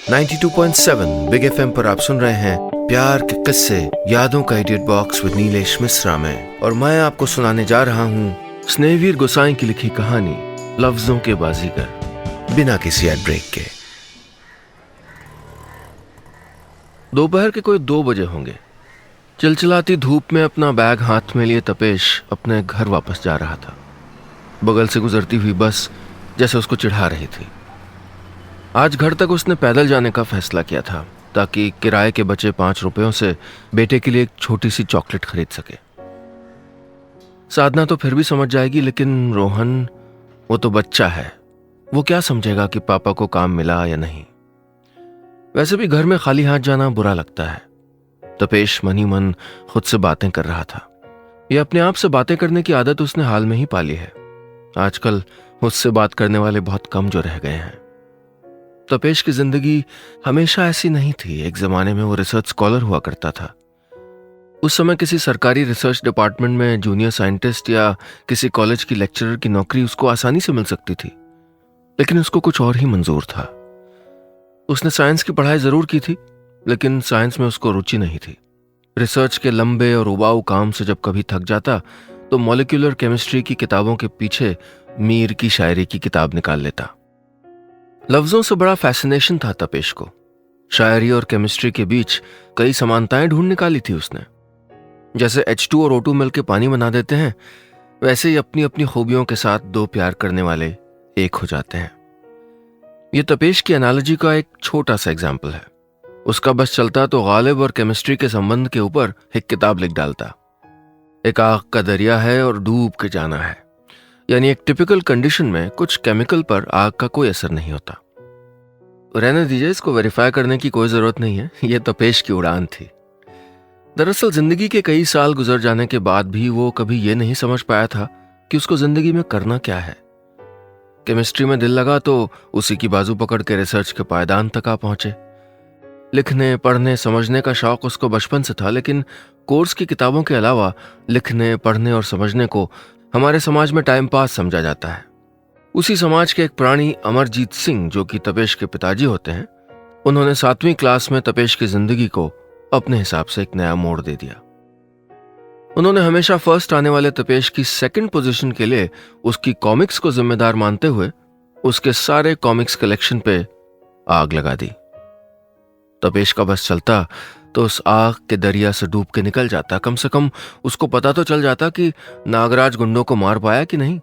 92.7 big FM पर आप सुन रहे हैं प्यार के किस्से यादों का edit box with Nilesh Mishra में, और मैं आपको सुनाने जा रहा हूँ स्नेहवीर गोसाई की लिखी कहानी लफ्जों के बाजीगर, बिना किसी एड ब्रेक के। दोपहर के कोई 2 बजे होंगे। चिलचिलाती धूप में अपना बैग हाथ में लिए तपेश अपने घर वापस जा रहा था। बगल से गुजरती हुई बस जैसे उसको चिढ़ा रही थी। आज घर तक उसने पैदल जाने का फैसला किया था ताकि किराए के बचे 5 रुपयों से बेटे के लिए एक छोटी सी चॉकलेट खरीद सके। साधना तो फिर भी समझ जाएगी, लेकिन रोहन, वो तो बच्चा है, वो क्या समझेगा कि पापा को काम मिला या नहीं। वैसे भी घर में खाली हाथ जाना बुरा लगता है। तपेश मन ही मन खुद से बातें कर रहा था। यह अपने आप से बातें करने की आदत उसने हाल में ही पाली है। आजकल उससे बात करने वाले बहुत कम जो रह गए हैं। तपेश की जिंदगी हमेशा ऐसी नहीं थी। एक जमाने में वो रिसर्च स्कॉलर हुआ करता था। उस समय किसी सरकारी रिसर्च डिपार्टमेंट में जूनियर साइंटिस्ट या किसी कॉलेज की लेक्चरर की नौकरी उसको आसानी से मिल सकती थी, लेकिन उसको कुछ और ही मंजूर था। उसने साइंस की पढ़ाई जरूर की थी, लेकिन साइंस में उसको रुचि नहीं थी। रिसर्च के लंबे और उबाऊ काम से जब कभी थक जाता तो मॉलिक्यूलर केमिस्ट्री की किताबों के पीछे मीर की शायरी की किताब निकाल लेता। लफ्जों से बड़ा फैसिनेशन था तपेश को। शायरी और केमिस्ट्री के बीच कई समानताएं ढूंढ निकाली थी उसने। जैसे H2 और O2 मिलकर पानी बना देते हैं, वैसे ही अपनी अपनी खूबियों के साथ 2 प्यार करने वाले एक हो जाते हैं। यह तपेश की एनालॉजी का एक छोटा सा एग्जाम्पल है। उसका बस चलता तो गालिब और केमिस्ट्री के संबंध के ऊपर एक किताब लिख डालता। एक आग का दरिया है और डूब के जाना है, यानी एक टिपिकल कंडीशन में कुछ केमिकल पर आग का कोई असर नहीं होता। रहने दीजिए, इसको वेरीफाई करने की कोई जरूरत नहीं है। यह तपेश की उड़ान थी। दरअसल जिंदगी के कई साल गुजर जाने के बाद भी वो कभी ये नहीं समझ पाया था कि उसको जिंदगी में करना क्या है। केमिस्ट्री में दिल लगा तो उसी की बाजू पकड़ के रिसर्च के पायदान तक आ पहुंचे। लिखने, पढ़ने, समझने का शौक उसको बचपन से था, लेकिन कोर्स की किताबों के अलावा लिखने, पढ़ने और समझने को हमारे समाज में टाइम पास समझा जाता है। उसी समाज के एक प्राणी अमरजीत सिंह, जो कि तपेश के पिताजी होते हैं, उन्होंने 7वीं क्लास में तपेश की जिंदगी को अपने हिसाब से एक नया मोड़ दे दिया। उन्होंने हमेशा फर्स्ट आने वाले तपेश की 2nd पोजीशन के लिए उसकी कॉमिक्स को जिम्मेदार मानते हुए उसके सारे कॉमिक्स कलेक्शन पे आग लगा दी। तपेश का बस चलता तो उस आग के दरिया से डूब के निकल जाता। कम से कम उसको पता तो चल जाता कि नागराज गुंडों को मार पाया कि नहीं।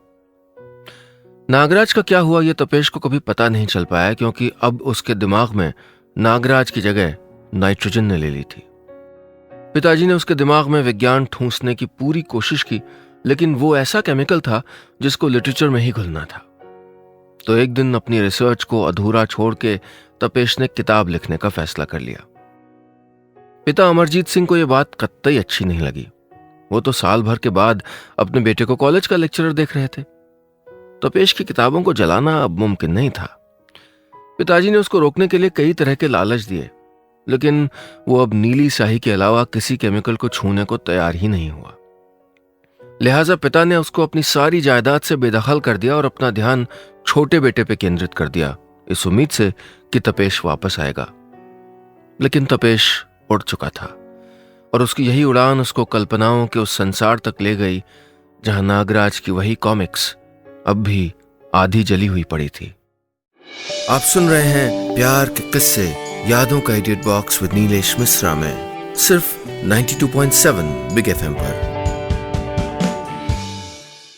नागराज का क्या हुआ ये तपेश को कभी पता नहीं चल पाया, क्योंकि अब उसके दिमाग में नागराज की जगह नाइट्रोजन ने ले ली थी। पिताजी ने उसके दिमाग में विज्ञान ठूंसने की पूरी कोशिश की, लेकिन वो ऐसा केमिकल था जिसको लिटरेचर में ही घुलना था। तो एक दिन अपनी रिसर्च को अधूरा छोड़ के तपेश ने किताब लिखने का फैसला कर लिया। पिता अमरजीत सिंह को यह बात कतई अच्छी नहीं लगी। वो तो साल भर के बाद अपने बेटे को कॉलेज का लेक्चरर देख रहे थे। तपेश की किताबों को जलाना अब मुमकिन नहीं था। पिताजी ने उसको रोकने के लिए कई तरह के लालच दिए, लेकिन वो अब नीली स्याही के अलावा किसी केमिकल को छूने को तैयार ही नहीं हुआ। लिहाजा पिता ने उसको अपनी सारी जायदाद से बेदखल कर दिया और अपना ध्यान छोटे बेटे पे केंद्रित कर दिया, इस उम्मीद से कि तपेश वापस आएगा। लेकिन तपेश उड़ चुका था और उसकी यही उड़ान उसको कल्पनाओं के उस संसार तक ले गई जहां नागराज की वही कॉमिक्स अब भी आधी जली हुई पड़ी थी। आप सुन रहे हैं प्यार के किस्से यादों का edit box with Nilesh Mishra में, सिर्फ 92.7 बिग एफएम पर।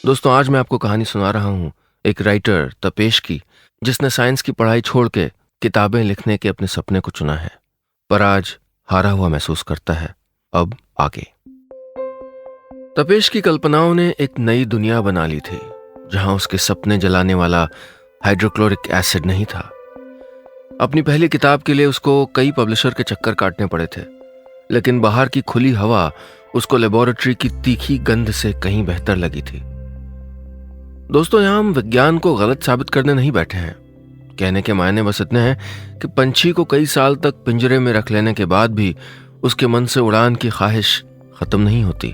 दोस्तों, आज मैं आपको कहानी सुना रहा हूं एक राइटर तपेश की, जिसने साइंस की पढ़ाई छोड़ के किताबें लिखने के अपने सपने को चुना है, पर आज हारा हुआ महसूस करता है। अब आगे। तपेश की कल्पनाओं ने एक नई दुनिया बना ली थी, जहां उसके सपने जलाने वाला हाइड्रोक्लोरिक एसिड नहीं था। अपनी पहली किताब के लिए उसको कई पब्लिशर के चक्कर काटने पड़े थे, लेकिन बाहर की खुली हवा उसको लेबोरेटरी की तीखी गंध से कहीं बेहतर लगी थी। दोस्तों, यहां हम विज्ञान को गलत साबित करने नहीं बैठे हैं। कहने के मायने बस इतने हैं कि पंछी को कई साल तक पिंजरे में रख लेने के बाद भी उसके मन से उड़ान की ख्वाहिश खत्म नहीं होती।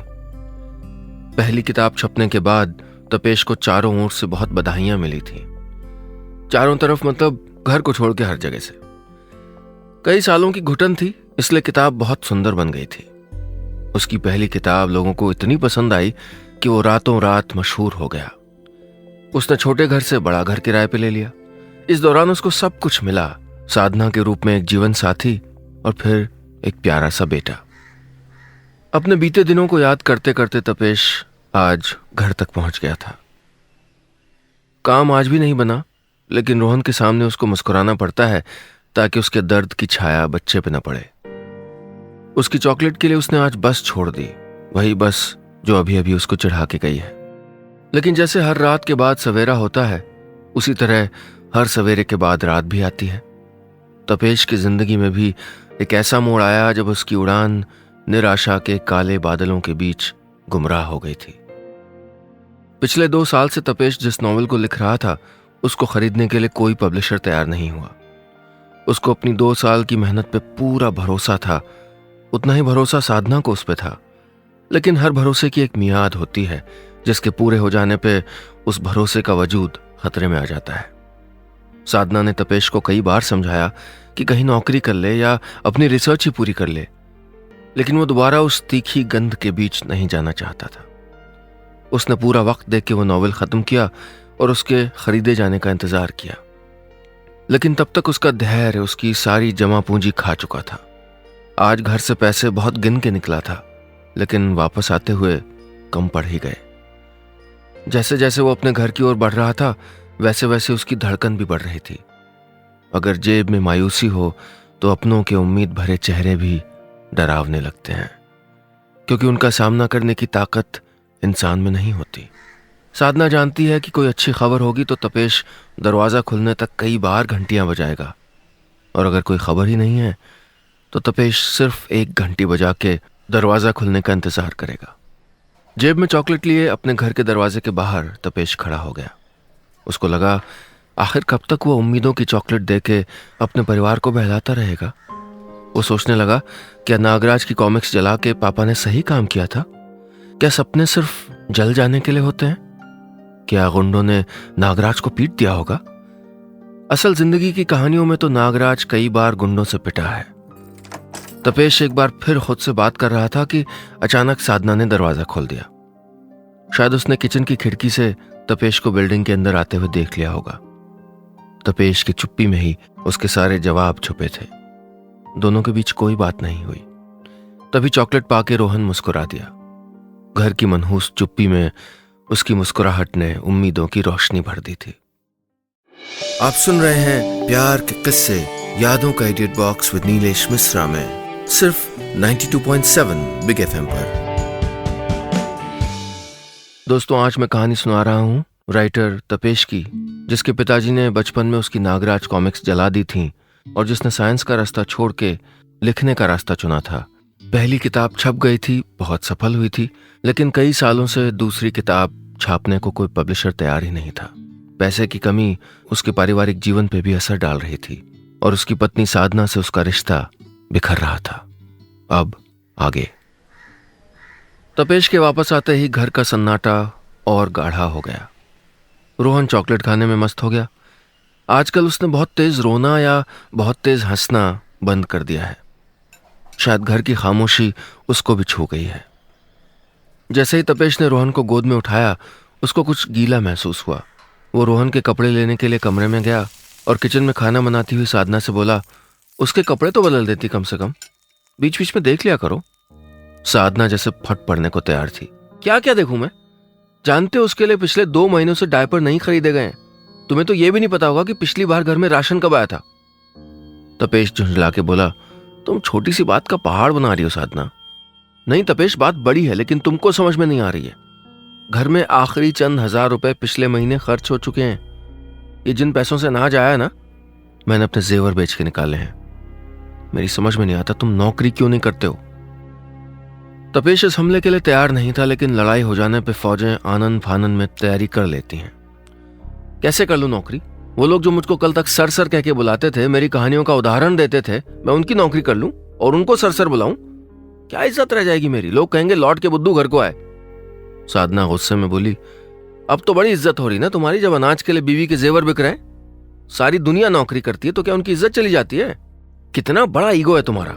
पहली किताब छपने के बाद तपेश को चारों ओर से बहुत बधाइयां मिली थी। चारों तरफ मतलब घर को छोड़ के हर जगह से। कई सालों की घुटन थी, इसलिए किताब बहुत सुंदर बन गई थी। उसकी पहली किताब लोगों को इतनी पसंद आई कि वो रातों रात मशहूर हो गया। उसने छोटे घर से बड़ा घर किराए पे ले लिया। इस दौरान उसको सब कुछ मिला, साधना के रूप में एक जीवन साथी और फिर एक प्यारा सा बेटा। अपने बीते दिनों को याद करते करते तपेश आज घर तक पहुंच गया था। काम आज भी नहीं बना, लेकिन रोहन के सामने उसको मुस्कुराना पड़ता है ताकि उसके दर्द की छाया बच्चे पे न पड़े। उसकी चॉकलेट के लिए उसने आज बस छोड़ दी, वही बस जो अभी अभी उसको चढ़ा के गई है। लेकिन जैसे हर रात के बाद सवेरा होता है, उसी तरह हर सवेरे के बाद रात भी आती है। तपेश की जिंदगी में भी एक ऐसा मोड़ आया जब उसकी उड़ान निराशा के काले बादलों के बीच गुमराह हो गई थी। पिछले 2 साल से तपेश जिस नॉवेल को लिख रहा था, उसको खरीदने के लिए कोई पब्लिशर तैयार नहीं हुआ। उसको अपनी 2 साल की मेहनत पे पूरा भरोसा था। उतना ही भरोसा साधना को उस पे था, लेकिन हर भरोसे की एक मियाद होती है जिसके पूरे हो जाने पे उस भरोसे का वजूद खतरे में आ जाता है। साधना ने तपेश को कई बार समझाया कि कहीं नौकरी कर ले या अपनी रिसर्च ही पूरी कर ले, लेकिन वो दोबारा उस तीखी गंध के बीच नहीं जाना चाहता था। उसने पूरा वक्त देख के वो नॉवेल खत्म किया और उसके खरीदे जाने का इंतजार किया, लेकिन तब तक उसका धैर्य उसकी सारी जमा पूंजी खा चुका था। आज घर से पैसे बहुत गिन के निकला था, लेकिन वापस आते हुए कम पड़ ही गए। जैसे जैसे वो अपने घर की ओर बढ़ रहा था, वैसे वैसे उसकी धड़कन भी बढ़ रही थी। अगर जेब में मायूसी हो तो अपनों के उम्मीद भरे चेहरे भी डरावने लगते हैं, क्योंकि उनका सामना करने की ताकत इंसान में नहीं होती। साधना जानती है कि कोई अच्छी खबर होगी तो तपेश दरवाज़ा खुलने तक कई बार घंटियां बजाएगा, और अगर कोई खबर ही नहीं है तो तपेश सिर्फ 1 घंटी बजा के दरवाज़ा खुलने का इंतजार करेगा। जेब में चॉकलेट लिए अपने घर के दरवाजे के बाहर तपेश खड़ा हो गया। उसको लगा आखिर कब तक वो उम्मीदों की चॉकलेट देके अपने परिवार को बहलाता रहेगा। वो सोचने लगा, क्या नागराज की कॉमिक्स जला के पापा ने सही काम किया था? क्या सपने सिर्फ जल जाने के लिए होते हैं? क्या गुंडों ने नागराज को पीट दिया होगा? असल जिंदगी की कहानियों में तो नागराज कई बार गुंडों से पिटा है। तपेश एक बार फिर खुद से बात कर रहा था कि अचानक साधना ने दरवाजा खोल दिया। शायद उसने किचन की खिड़की से तपेश को बिल्डिंग के अंदर आते हुए देख लिया होगा। तपेश की चुप्पी में ही उसके सारे जवाब छुपे थे। दोनों के बीच कोई बात नहीं हुई। तभी चॉकलेट पाके रोहन मुस्कुरा दिया। घर की मनहूस चुप्पी में उसकी मुस्कुराहट ने उम्मीदों की रोशनी भर दी थी। आप सुन रहे हैं प्यार के किस्से यादों का edit box with Nilesh Mishra में, सिर्फ 92.7 बिग एफएम पर। दोस्तों, आज मैं कहानी सुना रहा हूं राइटर तपेश की, जिसके पिताजी ने बचपन में उसकी नागराज कॉमिक्स जला दी थी और जिसने साइंस का रास्ता छोड़ के लिखने का रास्ता चुना था। पहली किताब छप गई थी, बहुत सफल हुई थी, लेकिन कई सालों से दूसरी किताब छापने को कोई पब्लिशर तैयार ही नहीं था। पैसे की कमी उसके पारिवारिक जीवन पे भी असर डाल रही थी और उसकी पत्नी साधना से उसका रिश्ता बिखर रहा था। अब आगे। तपेश के वापस आते ही घर का सन्नाटा और गाढ़ा हो गया। रोहन चॉकलेट खाने में मस्त हो गया। आजकल उसने बहुत तेज रोना या बहुत तेज हंसना बंद कर दिया है। शायद घर की खामोशी उसको भी छू गई है। जैसे ही तपेश ने रोहन को गोद में उठाया, उसको कुछ गीला महसूस हुआ। वो रोहन के कपड़े लेने के लिए कमरे में गया और किचन में खाना बनाती हुई साधना से बोला, उसके कपड़े तो बदल देती कम से कम, बीच बीच में देख लिया करो। साधना जैसे फट पड़ने को तैयार थी। क्या क्या देखूं मैं? जानते हो उसके लिए पिछले 2 महीनों से डायपर नहीं खरीदे गए। तुम्हें तो यह भी नहीं पता होगा कि पिछली बार घर में राशन कब आया था। तपेश झुंझला के बोला, तुम छोटी सी बात का पहाड़ बना रही हो साधना। नहीं तपेश, बात बड़ी है, लेकिन तुमको समझ में नहीं आ रही है। घर में आखिरी चंद हजार रुपए पिछले महीने खर्च हो चुके हैं। ये जिन पैसों से अनाज आया है ना, मैंने अपने जेवर बेच के निकाले हैं। मेरी समझ में नहीं आता तुम नौकरी क्यों नहीं करते हो। तपेश इस हमले के लिए तैयार नहीं था, लेकिन लड़ाई हो जाने पे फौजें आनन फानन में तैयारी कर लेती हैं। कैसे कर लूं नौकरी? वो लोग जो मुझको कल तक सर सर कह के बुलाते थे, मेरी कहानियों का उदाहरण देते थे, मैं उनकी नौकरी कर लूं और उनको सर सर बुलाऊं? क्या इज्जत रह जाएगी मेरी? लोग कहेंगे लौट के बुद्धू घर को आए। साधना गुस्से में बोली, अब तो बड़ी इज्जत हो रही ना तुम्हारी, जब अनाज के लिए बीवी के जेवर बिक रहे हैं। सारी दुनिया नौकरी करती है तो क्या उनकी इज्जत चली जाती है? कितना बड़ा ईगो है तुम्हारा।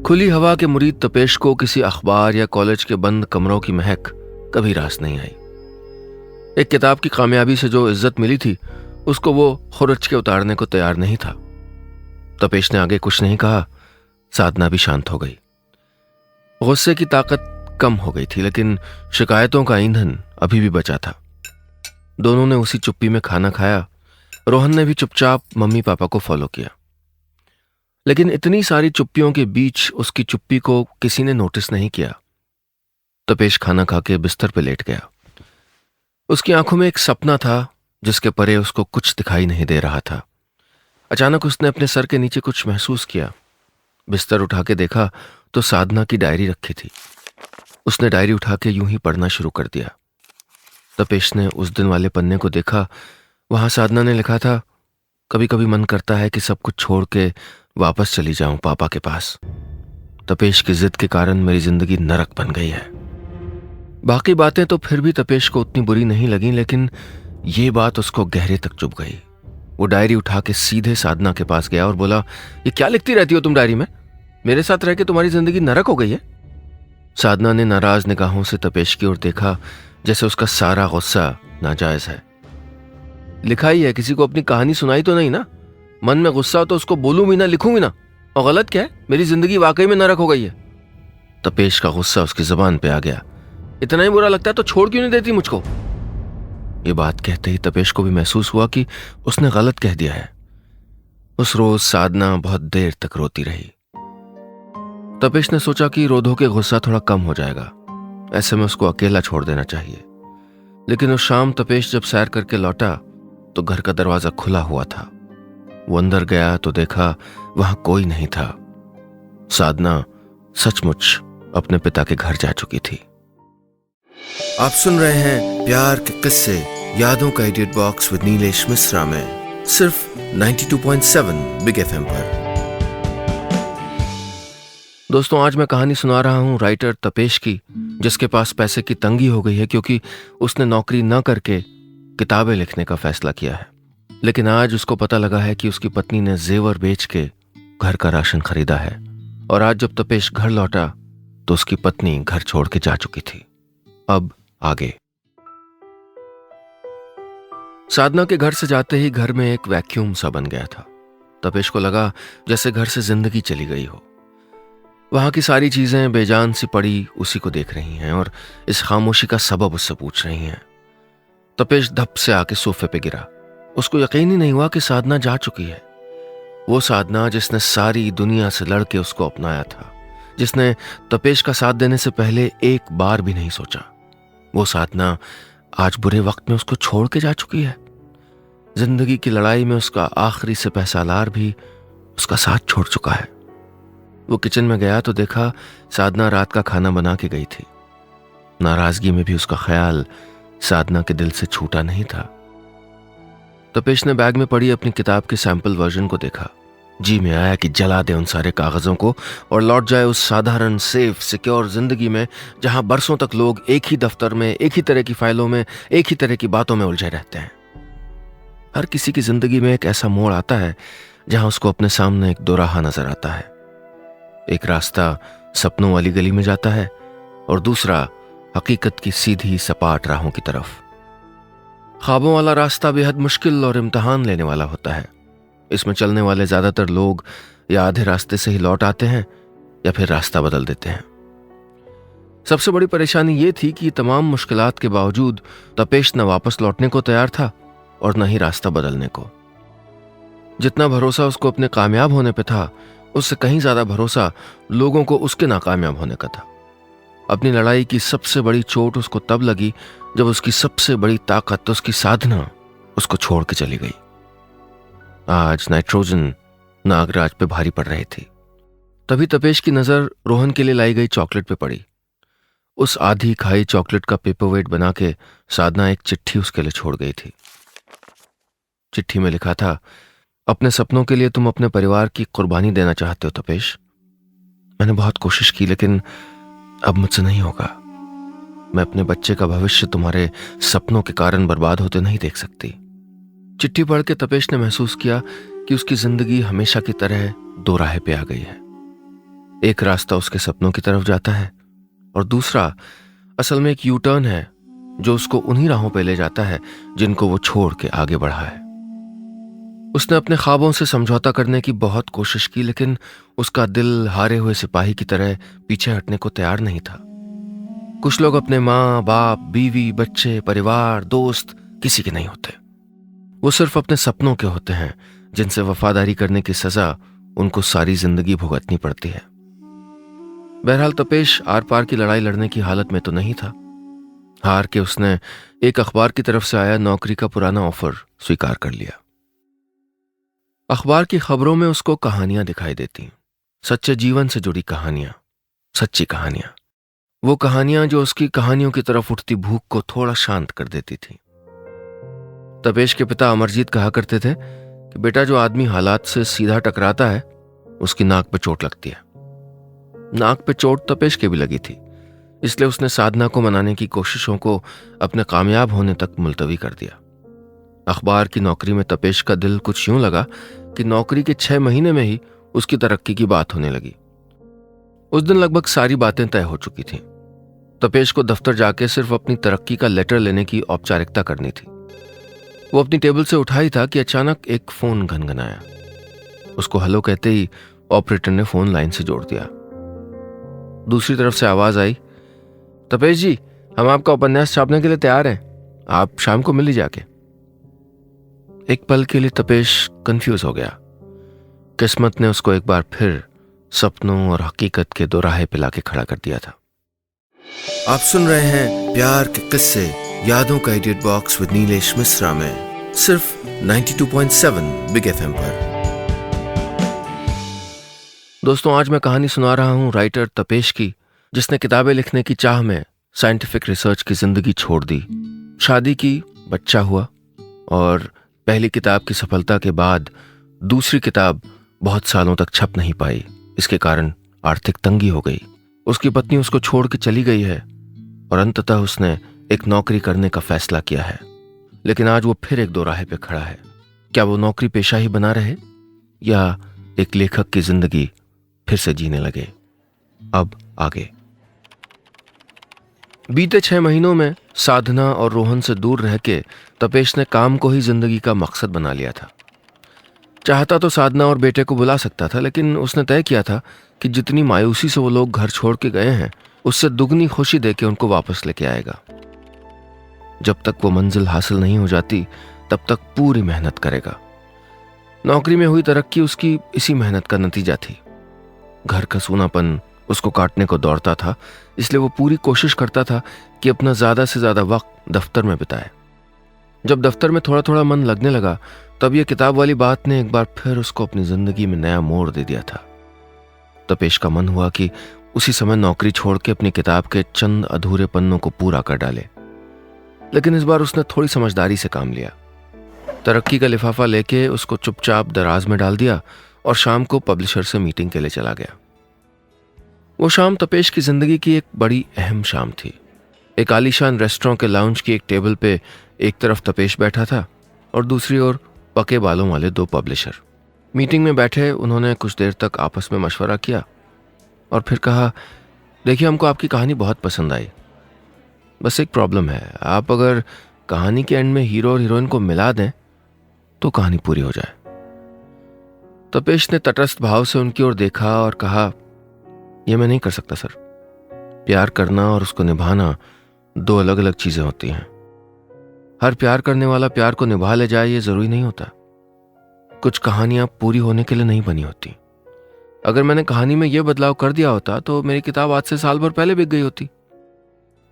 खुली हवा के मुरीद तपेश को किसी अखबार या कॉलेज के बंद कमरों की महक कभी रास नहीं आई। एक किताब की कामयाबी से जो इज्जत मिली थी उसको वो खुरच के उतारने को तैयार नहीं था। तपेश ने आगे कुछ नहीं कहा। साधना भी शांत हो गई। गुस्से की ताकत कम हो गई थी, लेकिन शिकायतों का ईंधन अभी भी बचा था। दोनों ने उसी चुप्पी में खाना खाया। रोहन ने भी चुपचाप मम्मी पापा को फॉलो किया, लेकिन इतनी सारी चुप्पियों के बीच उसकी चुप्पी को किसी ने नोटिस नहीं किया। तपेश खाना खा के बिस्तर पे लेट गया। उसकी आंखों में एक सपना था जिसके परे उसको कुछ दिखाई नहीं दे रहा था। अचानक उसने अपने सर के नीचे कुछ महसूस किया। बिस्तर उठा के देखा तो साधना की डायरी रखी थी। उसने डायरी उठा के यूं ही पढ़ना शुरू कर दिया। तपेश ने उस दिन वाले पन्ने को देखा। वहां साधना ने लिखा था, कभी कभी मन करता है कि सब कुछ छोड़ के वापस चली जाऊं पापा के पास। तपेश की जिद के कारण मेरी जिंदगी नरक बन गई है। बाकी बातें तो फिर भी तपेश को उतनी बुरी नहीं लगी, लेकिन ये बात उसको गहरे तक चुभ गई। वो डायरी उठा के सीधे साधना के पास गया और बोला, ये क्या लिखती रहती हो तुम डायरी में? मेरे साथ रह के तुम्हारी जिंदगी नरक हो गई है। साधना ने नाराज निगाहों से तपेश की ओर देखा, जैसे उसका सारा गुस्सा नाजायज है। लिखा ही है, किसी को अपनी कहानी सुनाई तो नहीं ना? मन में गुस्सा हो तो उसको बोलूं भी ना, लिखूं भी ना। और गलत क्या है? मेरी जिंदगी वाकई में नरक हो गई है। तपेश का गुस्सा उसकी जुबान पे आ गया। इतना ही बुरा लगता है तो छोड़ क्यों नहीं देती मुझको? ये बात कहते ही तपेश को भी महसूस हुआ कि उसने गलत कह दिया है। उस रोज साधना बहुत देर तक रोती रही। तपेश ने सोचा कि रो धो के गुस्सा थोड़ा कम हो जाएगा, ऐसे में उसको अकेला छोड़ देना चाहिए। लेकिन उस शाम तपेश जब सैर करके लौटा तो घर का दरवाजा खुला हुआ था। वो अंदर गया तो देखा वहां कोई नहीं था। साधना सचमुच अपने पिता के घर जा चुकी थी। आप सुन रहे हैं प्यार के किस्से यादों का edit box with Nilesh Mishra में, सिर्फ 92.7 बिग एफएम पर। दोस्तों, आज मैं कहानी सुना रहा हूं राइटर तपेश की, जिसके पास पैसे की तंगी हो गई है क्योंकि उसने नौकरी न करके किताबें लिखने का फैसला किया है। लेकिन आज उसको पता लगा है कि उसकी पत्नी ने जेवर बेच के घर का राशन खरीदा है। और आज जब तपेश घर लौटा तो उसकी पत्नी घर छोड़ के जा चुकी थी। अब आगे। साधना के घर से जाते ही घर में एक वैक्यूम सा बन गया था। तपेश को लगा जैसे घर से जिंदगी चली गई हो। वहां की सारी चीजें बेजान सी पड़ी उसी को देख रही हैं और इस खामोशी का सबब उससे पूछ रही हैं। तपेश धप से आके सोफे पे गिरा। उसको यकीन ही नहीं हुआ कि साधना जा चुकी है। वो साधना जिसने सारी दुनिया से लड़के उसको अपनाया था, जिसने तपेश का साथ देने से पहले एक बार भी नहीं सोचा, वो साधना आज बुरे वक्त में उसको छोड़ के जा चुकी है। जिंदगी की लड़ाई में उसका आखिरी सिपह सालार भी उसका साथ छोड़ चुका है। वो किचन में गया तो देखा साधना रात का खाना बना के गई थी। नाराजगी में भी उसका ख्याल साधना के दिल से छूटा नहीं था। तपेश ने बैग में पड़ी अपनी किताब के सैंपल वर्जन को देखा। जी में आया कि जला दे उन सारे कागजों को और लौट जाए उस साधारण सेफ सिक्योर जिंदगी में जहां बरसों तक लोग एक ही दफ्तर में, एक ही तरह की फाइलों में, एक ही तरह की बातों में उलझे रहते हैं। हर किसी की जिंदगी में एक ऐसा मोड़ आता है जहां उसको अपने सामने एक दोराहा नजर आता है। एक रास्ता सपनों वाली गली में जाता है और दूसरा हकीकत की सीधी सपाट राहों की तरफ। ख्वाबों वाला रास्ता बेहद मुश्किल और इम्तिहान लेने वाला होता है। इसमें चलने वाले ज्यादातर लोग या आधे रास्ते से ही लौट आते हैं या फिर रास्ता बदल देते हैं। सबसे बड़ी परेशानी ये थी कि तमाम मुश्किलात के बावजूद तपेश न वापस लौटने को तैयार था और न ही रास्ता बदलने को। जितना भरोसा उसको अपने कामयाब होने पे था, उससे कहीं ज्यादा भरोसा लोगों को उसके नाकामयाब होने का था। अपनी लड़ाई की सबसे बड़ी चोट उसको तब लगी जब उसकी सबसे बड़ी ताकत, उसकी साधना, उसको छोड़ के चली गई। आज नाइट्रोजन नागराज पे भारी पड़ रही थी। तभी तपेश की नजर रोहन के लिए लाई गई चॉकलेट पे पड़ी। उस आधी खाई चॉकलेट का पेपरवेट बना के साधना एक चिट्ठी उसके लिए छोड़ गई थी। चिट्ठी में लिखा था, अपने सपनों के लिए तुम अपने परिवार की कुर्बानी देना चाहते हो तपेश। मैंने बहुत कोशिश की लेकिन अब मुझसे नहीं होगा। मैं अपने बच्चे का भविष्य तुम्हारे सपनों के कारण बर्बाद होते नहीं देख सकती। चिट्ठी पढ़ के तपेश ने महसूस किया कि उसकी जिंदगी हमेशा की तरह दो राह पे आ गई है। एक रास्ता उसके सपनों की तरफ जाता है और दूसरा असल में एक यू टर्न है जो उसको उन्हीं राहों पे ले जाता है जिनको वो छोड़ के आगे बढ़ा है। उसने अपने ख्वाबों से समझौता करने की बहुत कोशिश की, लेकिन उसका दिल हारे हुए सिपाही की तरह पीछे हटने को तैयार नहीं था। कुछ लोग अपने माँ बाप, बीवी, बच्चे, परिवार, दोस्त किसी के नहीं होते। वो सिर्फ अपने सपनों के होते हैं जिनसे वफादारी करने की सजा उनको सारी जिंदगी भुगतनी पड़ती है। बहरहाल तपेश आर पार की लड़ाई लड़ने की हालत में तो नहीं था। हार के उसने एक अखबार की तरफ से आया नौकरी का पुराना ऑफर स्वीकार कर लिया। अखबार की खबरों में उसको कहानियां दिखाई देती, सच्चे जीवन से जुड़ी कहानियां, सच्ची कहानियां। वो कहानियां जो उसकी कहानियों की तरफ उठती भूख को थोड़ा शांत कर देती थी। तपेश के पिता अमरजीत कहा करते थे कि बेटा, जो आदमी हालात से सीधा टकराता है उसकी नाक पे चोट लगती है। नाक पे चोट तपेश के भी लगी थी, इसलिए उसने साधना को मनाने की कोशिशों को अपने कामयाब होने तक मुलतवी कर दिया। अखबार की नौकरी में तपेश का दिल कुछ यूं लगा कि नौकरी के 6 महीने में ही उसकी तरक्की की बात होने लगी। उस दिन लगभग सारी बातें तय हो चुकी थीं। तपेश को दफ्तर जाके सिर्फ अपनी तरक्की का लेटर लेने की औपचारिकता करनी थी। वो अपनी टेबल से उठा ही था कि अचानक एक फोन घनघनाया। उसको हेलो कहते ही ऑपरेटर ने फोन लाइन से जोड़ दिया। दूसरी तरफ से आवाज आई, तपेश जी, हम आपका उपन्यास छापने के लिए तैयार हैं, आप शाम को मिल ही जाके। एक पल के लिए तपेश कंफ्यूज हो गया। किस्मत ने उसको एक बार फिर सपनों और हकीकत के दो राहे पे लाके खड़ा कर दिया था। आप सुन रहे हैं प्यार के किस्से यादों का edit box with Nilesh Mishra में सिर्फ 92.7 बिग एफएम पर। दोस्तों, आज मैं कहानी सुना रहा हूं राइटर तपेश की, जिसने किताबें लिखने की चाह में साइंटिफिक रिसर्च की जिंदगी छोड़ दी, शादी की, बच्चा हुआ और पहली किताब की सफलता के बाद दूसरी किताब बहुत सालों तक छप नहीं पाई। इसके कारण आर्थिक तंगी हो गई। उसकी पत्नी उसको छोड़ के चली गई है और अंततः उसने एक नौकरी करने का फैसला किया है। लेकिन आज वो फिर एक दो राह पे खड़ा है। क्या वो नौकरी पेशा ही बना रहे या एक लेखक की जिंदगी फिर से जीने लगे? अब आगे। बीते 6 महीनों में साधना और रोहन से दूर रह के तपेश ने काम को ही जिंदगी का मकसद बना लिया था। चाहता तो साधना और बेटे को बुला सकता था, लेकिन उसने तय किया था कि जितनी मायूसी से वो लोग घर छोड़ के गए हैं, उससे दुगनी खुशी देके उनको वापस लेके आएगा। जब तक वो मंजिल हासिल नहीं हो जाती, तब तक पूरी मेहनत करेगा। नौकरी में हुई तरक्की उसकी इसी मेहनत का नतीजा थी। घर का सूनापन उसको काटने को दौड़ता था, इसलिए वो पूरी कोशिश करता था कि अपना ज्यादा से ज्यादा वक्त दफ्तर में बिताए। जब दफ्तर में थोड़ा थोड़ा मन लगने लगा, तब ये किताब वाली बात ने एक बार फिर उसको अपनी जिंदगी में नया मोड़ दे दिया था। तपेश का मन हुआ कि उसी समय नौकरी छोड़ के अपनी किताब के चंद अधूरे पन्नों को पूरा कर डाले। लेकिन इस बार उसने थोड़ी समझदारी से काम लिया। तरक्की का लिफाफा लेके उसको चुपचाप दराज में डाल दिया और शाम को पब्लिशर से मीटिंग के लिए चला गया। वो शाम तपेश की जिंदगी की एक बड़ी अहम शाम थी। एक आलीशान रेस्टोरेंट के लाउंज की एक टेबल पे एक तरफ तपेश बैठा था और दूसरी ओर पके बालों वाले 2 पब्लिशर। मीटिंग में बैठे उन्होंने कुछ देर तक आपस में मशवरा किया और फिर कहा, देखिए, हमको आपकी कहानी बहुत पसंद आई, बस एक प्रॉब्लम है। आप अगर कहानी के एंड में हीरो और हीरोइन को मिला दें तो कहानी पूरी हो जाए। तपेश ने तटस्थ भाव से उनकी ओर देखा और कहा, यह मैं नहीं कर सकता सर। प्यार करना और उसको निभाना 2 अलग अलग चीजें होती हैं। हर प्यार करने वाला प्यार को निभा ले जाए ये जरूरी नहीं होता। कुछ कहानियां पूरी होने के लिए नहीं बनी होती। अगर मैंने कहानी में यह बदलाव कर दिया होता तो मेरी किताब आज से साल भर पहले बिक गई होती।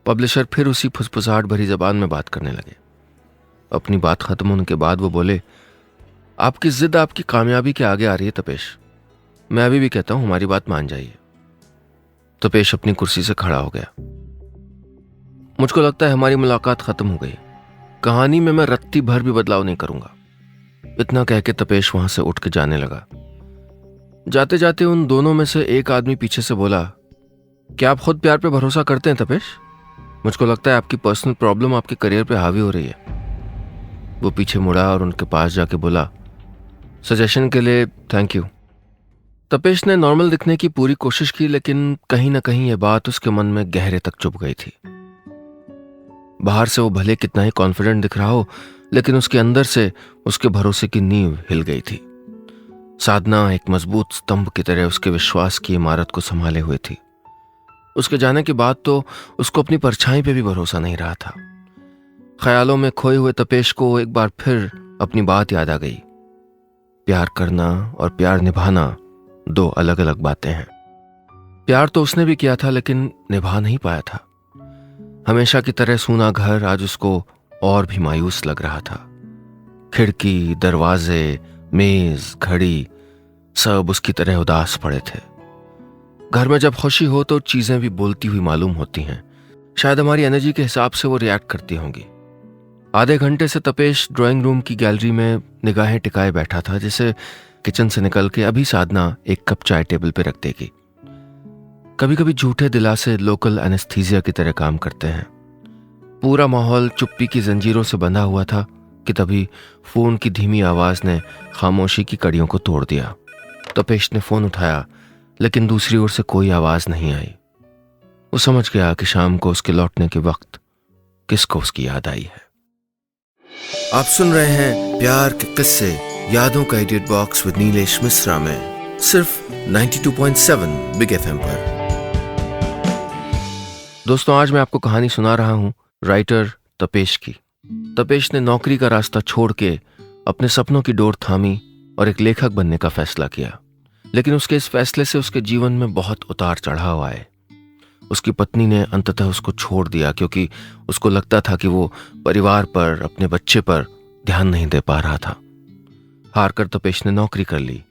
पब्लिशर फिर उसी फुसफुसाहट भरी जबान में बात करने लगे। अपनी बात खत्म होने के बाद वो बोले, आपकी जिद आपकी कामयाबी के आगे आ रही है तपेश। मैं अभी भी कहता हूं, हमारी बात मान जाइए। तपेश अपनी कुर्सी से खड़ा हो गया। मुझको लगता है हमारी मुलाकात खत्म हो गई। कहानी में मैं रत्ती भर भी बदलाव नहीं करूंगा। इतना कह के तपेश वहां से उठ के जाने लगा। जाते जाते उन दोनों में से एक आदमी पीछे से बोला, क्या आप खुद प्यार पे भरोसा करते हैं तपेश? मुझको लगता है आपकी पर्सनल प्रॉब्लम आपके करियर पे हावी हो रही है। वो पीछे मुड़ा और उनके पास जाके बोला, सजेशन के लिए थैंक यू। तपेश ने नॉर्मल दिखने की पूरी कोशिश की, लेकिन कहीं ना कहीं यह बात उसके मन में गहरे तक चुभ गई थी। बाहर से वो भले कितना ही कॉन्फिडेंट दिख रहा हो, लेकिन उसके अंदर से उसके भरोसे की नींव हिल गई थी। साधना एक मजबूत स्तंभ की तरह उसके विश्वास की इमारत को संभाले हुए थी। उसके जाने के बाद तो उसको अपनी परछाई पे भी भरोसा नहीं रहा था। ख्यालों में खोए हुए तपेश को एक बार फिर अपनी बात याद आ गई। प्यार करना और प्यार निभाना दो अलग अलग बातें हैं। प्यार तो उसने भी किया था, लेकिन निभा नहीं पाया था। हमेशा की तरह सूना घर आज उसको और भी मायूस लग रहा था। खिड़की, दरवाजे, मेज, घड़ी सब उसकी तरह उदास पड़े थे। घर में जब खुशी हो तो चीजें भी बोलती हुई मालूम होती हैं। शायद हमारी एनर्जी के हिसाब से वो रिएक्ट करती होंगी। आधे घंटे से तपेश ड्राइंग रूम की गैलरी में निगाहें टिकाए बैठा था, जैसे किचन से निकल के अभी साधना एक कप चाय टेबल पे रख देगी। कभी कभी झूठे दिलासे लोकल एनेस्थीसिया की तरह काम करते हैं। पूरा माहौल चुप्पी की जंजीरों से बंधा हुआ था कि तभी फोन की धीमी आवाज ने खामोशी की कड़ियों को तोड़ दिया। तपेश ने फोन उठाया, लेकिन दूसरी ओर से कोई आवाज नहीं आई। वो समझ गया कि शाम को उसके लौटने के वक्त किसको उसकी याद आई है। आप सुन रहे हैं प्यार के किस्से, यादों का edit box with Nilesh Mishra में, सिर्फ 92.7 बिग एफएम पर। दोस्तों, आज मैं आपको कहानी सुना रहा हूं राइटर तपेश की। तपेश ने नौकरी का रास्ता छोड़ के अपने सपनों की डोर थामी और एक लेखक बनने का फैसला किया। लेकिन उसके इस फैसले से उसके जीवन में बहुत उतार चढ़ाव आए। उसकी पत्नी ने अंततः उसको छोड़ दिया, क्योंकि उसको लगता था कि वो परिवार पर, अपने बच्चे पर ध्यान नहीं दे पा रहा था। हार कर तपेश ने नौकरी कर ली।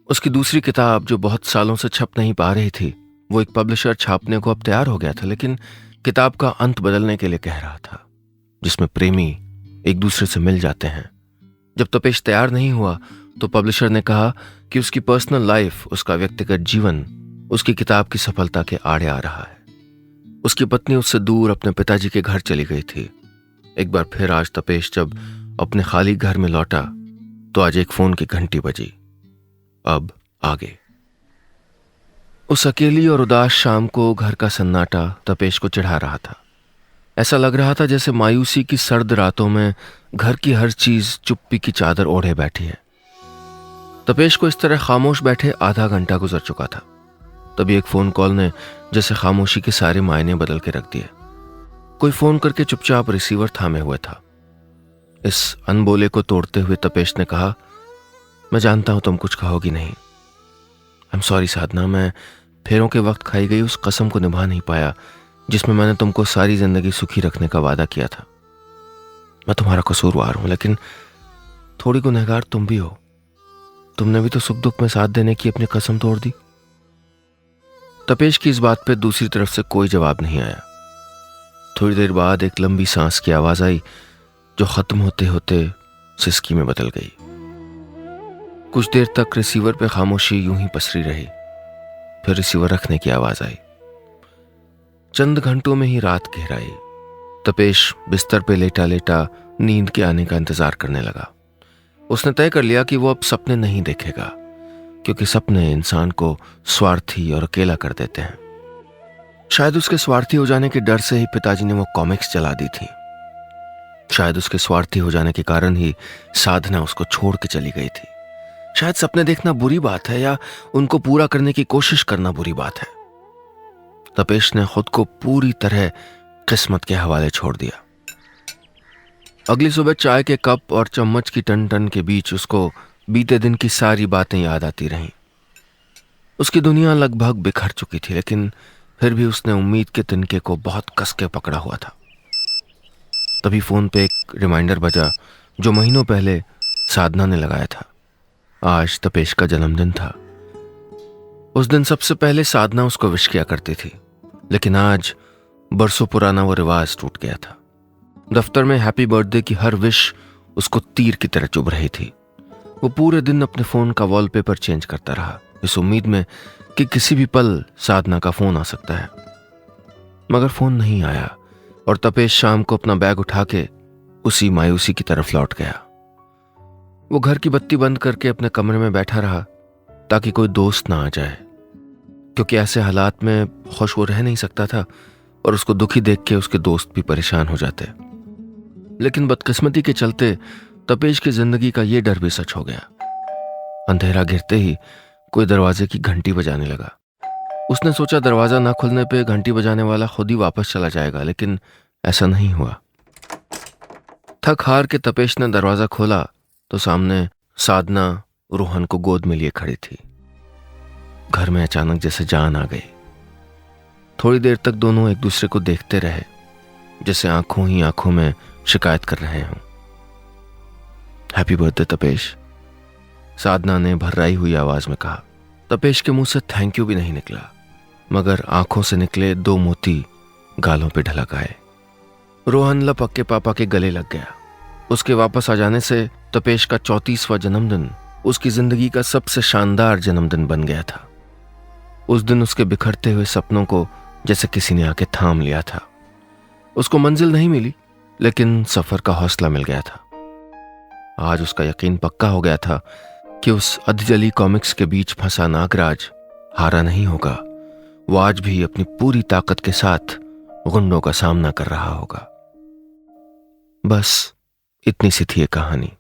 उसकी दूसरी किताब, जो बहुत सालों से छप नहीं पा रही थी, वो एक पब्लिशर छापने को अब तैयार हो गया था, लेकिन किताब का अंत बदलने के लिए कह रहा था, जिसमें प्रेमी एक दूसरे से मिल जाते हैं। जब तपेश तैयार नहीं हुआ तो पब्लिशर ने कहा कि उसकी पर्सनल लाइफ, उसका व्यक्तिगत जीवन उसकी किताब की सफलता के आड़े आ रहा है। उसकी पत्नी उससे दूर अपने पिताजी के घर चली गई थी। एक बार फिर आज तपेश जब अपने खाली घर में लौटा तो आज एक फोन की घंटी बजी। अब आगे। उस अकेली और उदास शाम को घर का सन्नाटा तपेश को चिढ़ा रहा था। ऐसा लग रहा था जैसे मायूसी की सर्द रातों में घर की हर चीज चुप्पी की चादर ओढ़े बैठी है। तपेश को इस तरह खामोश बैठे आधा घंटा गुजर चुका था। तभी एक फोन कॉल ने जैसे खामोशी के सारे मायने बदल के रख दिए। कोई फोन करके चुपचाप रिसीवर थामे हुए था। इस अनबोले को तोड़ते हुए तपेश ने कहा, मैं जानता हूं तुम कुछ कहोगी नहीं। आई एम सॉरी साधना, मैं फेरों के वक्त खाई गई उस कसम को निभा नहीं पाया जिसमें मैंने तुमको सारी जिंदगी सुखी रखने का वादा किया था। मैं तुम्हारा कसूरवार हूं, लेकिन थोड़ी गुनहगार तुम भी हो। तुमने भी तो सुख दुख में साथ देने की अपनी कसम तोड़ दी। तपेश की इस बात पे दूसरी तरफ से कोई जवाब नहीं आया। थोड़ी देर बाद एक लंबी सांस की आवाज आई, जो खत्म होते होते सिसकी में बदल गई। कुछ देर तक रिसीवर पे खामोशी यूं ही पसरी रही। फिर रिसीवर रखने की आवाज आई। चंद घंटों में ही रात गहराई। तपेश बिस्तर पे लेटा लेटा नींद के आने का इंतजार करने लगा। उसने तय कर लिया कि वो अब सपने नहीं देखेगा, क्योंकि सपने इंसान को स्वार्थी और अकेला कर देते हैं। शायद उसके स्वार्थी हो जाने के डर से ही पिताजी ने वो कॉमिक्स जला दी थी। शायद उसके स्वार्थी हो जाने के कारण ही साधना उसको छोड़ के चली गई थी। शायद सपने देखना बुरी बात है या उनको पूरा करने की कोशिश करना बुरी बात है। तपेश ने खुद को पूरी तरह किस्मत के हवाले छोड़ दिया। अगली सुबह चाय के कप और चम्मच की टन टन के बीच उसको बीते दिन की सारी बातें याद आती रहीं। उसकी दुनिया लगभग बिखर चुकी थी, लेकिन फिर भी उसने उम्मीद के तिनके को बहुत कस के पकड़ा हुआ था। तभी फोन पे एक रिमाइंडर बजा, जो महीनों पहले साधना ने लगाया था। आज तपेश का जन्मदिन था। उस दिन सबसे पहले साधना उसको विश किया करती थी, लेकिन आज बरसों पुराना वो रिवाज टूट गया था। दफ्तर में हैप्पी बर्थडे की हर विश उसको तीर की तरह चुभ रही थी। वो पूरे दिन अपने फोन का वॉलपेपर चेंज करता रहा, इस उम्मीद में कि किसी भी पल साधना का फोन आ सकता है। मगर फोन नहीं आया और तपेश शाम को अपना बैग उठा के उसी मायूसी की तरफ लौट गया। वो घर की बत्ती बंद करके अपने कमरे में बैठा रहा ताकि कोई दोस्त ना आ जाए, क्योंकि ऐसे हालात में खुश वो रह नहीं सकता था और उसको दुखी देख के उसके दोस्त भी परेशान हो जाते। लेकिन बदकिस्मती के चलते तपेश की जिंदगी का ये डर भी सच हो गया। अंधेरा गिरते ही कोई दरवाजे की घंटी बजाने लगा। उसने सोचा दरवाजा ना खुलने पे घंटी बजाने वाला खुद ही वापस चला जाएगा, लेकिन ऐसा नहीं हुआ। थक हार के तपेश ने दरवाजा खोला तो सामने साधना रोहन को गोद में लिए खड़ी थी। घर में अचानक जैसे जान आ गई। थोड़ी देर तक दोनों एक दूसरे को देखते रहे, जैसे आंखों ही आंखों में शिकायत कर रहे हों। हैप्पी बर्थडे तपेश, साधना ने भर्राई हुई आवाज में कहा। तपेश के मुंह से थैंक यू भी नहीं निकला, मगर आंखों से निकले 2 मोती गालों पे ढलक आए। रोहन लपक के पापा के गले लग गया। उसके वापस आ जाने से तपेश का 34वां जन्मदिन उसकी जिंदगी का सबसे शानदार जन्मदिन बन गया था। उस दिन उसके बिखरते हुए सपनों को जैसे किसी ने आके थाम लिया था। उसको मंजिल नहीं मिली, लेकिन सफर का हौसला मिल गया था। आज उसका यकीन पक्का हो गया था कि उस अधजली कॉमिक्स के बीच फंसा नागराज हारा नहीं होगा। वो आज भी अपनी पूरी ताकत के साथ गुंडों का सामना कर रहा होगा। बस इतनी सी थी ये कहानी।